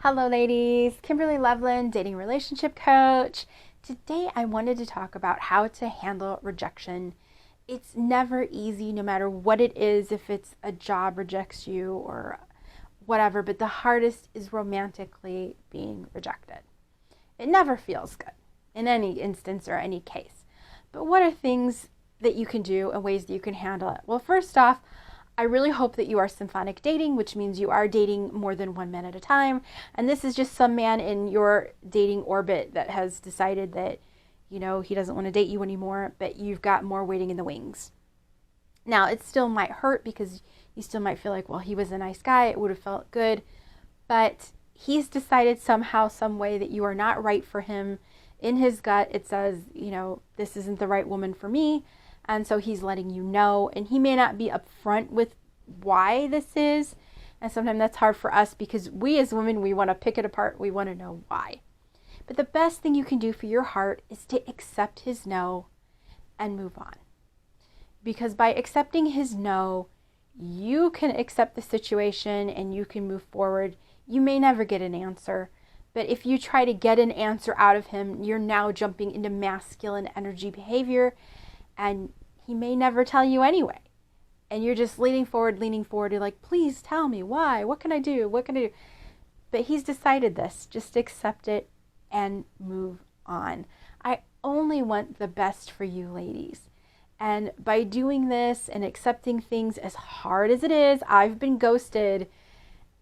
Hello ladies, Kimberly Loveland, dating relationship coach. Today I wanted to talk about how to handle rejection. It's never easy no matter what it is, if it's a job rejects you or whatever, but the hardest is romantically being rejected. It never feels good in any instance or any case. But what are things that you can do and ways that you can handle it? Well, first off, I really hope that you are symphonic dating, which means you are dating more than one man at a time. And this is just some man in your dating orbit that has decided that, he doesn't want to date you anymore, but you've got more waiting in the wings. Now, it still might hurt because you still might feel like, well, he was a nice guy. It would have felt good. But he's decided somehow, some way that you are not right for him. In his gut, it says, this isn't the right woman for me. And so he's letting you know, and he may not be upfront with why this is. And sometimes that's hard for us because we as women, we want to pick it apart. We want to know why. But the best thing you can do for your heart is to accept his no and move on. Because by accepting his no, you can accept the situation and you can move forward. You may never get an answer, but if you try to get an answer out of him, you're now jumping into masculine energy behavior. And he may never tell you anyway. And you're just leaning forward. You're like, please tell me why. What can I do? What can I do? But he's decided this. Just accept it and move on. I only want the best for you ladies. And by doing this and accepting things as hard as it is, I've been ghosted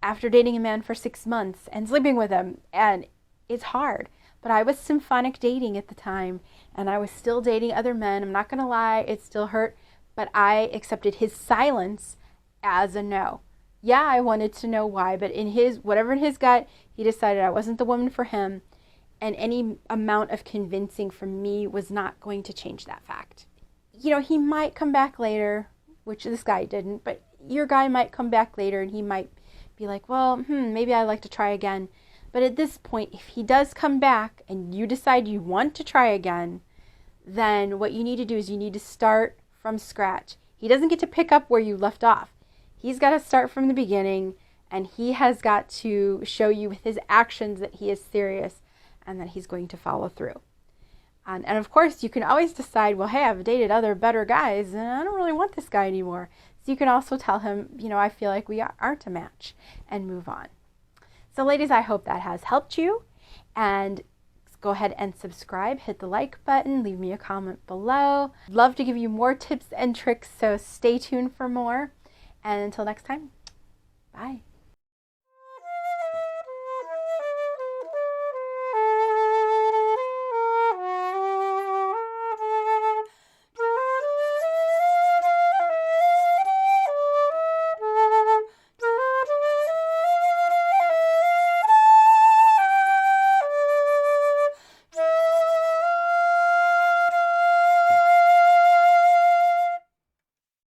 after dating a man for 6 months and sleeping with him. And it's hard. But I was symphonic dating at the time, and I was still dating other men. I'm not going to lie, it still hurt, but I accepted his silence as a no. Yeah, I wanted to know why, but whatever in his gut, he decided I wasn't the woman for him, and any amount of convincing from me was not going to change that fact. He might come back later, which this guy didn't, but your guy might come back later, and he might be like, well, maybe I'd like to try again. But at this point, if he does come back and you decide you want to try again, then what you need to do is you need to start from scratch. He doesn't get to pick up where you left off. He's got to start from the beginning, and he has got to show you with his actions that he is serious and that he's going to follow through. And of course, you can always decide, well, hey, I've dated other better guys, and I don't really want this guy anymore. So you can also tell him, I feel like we aren't a match, and move on. So ladies, I hope that has helped you, and go ahead and subscribe, hit the like button, leave me a comment below. Love to give you more tips and tricks, so stay tuned for more. And until next time, bye.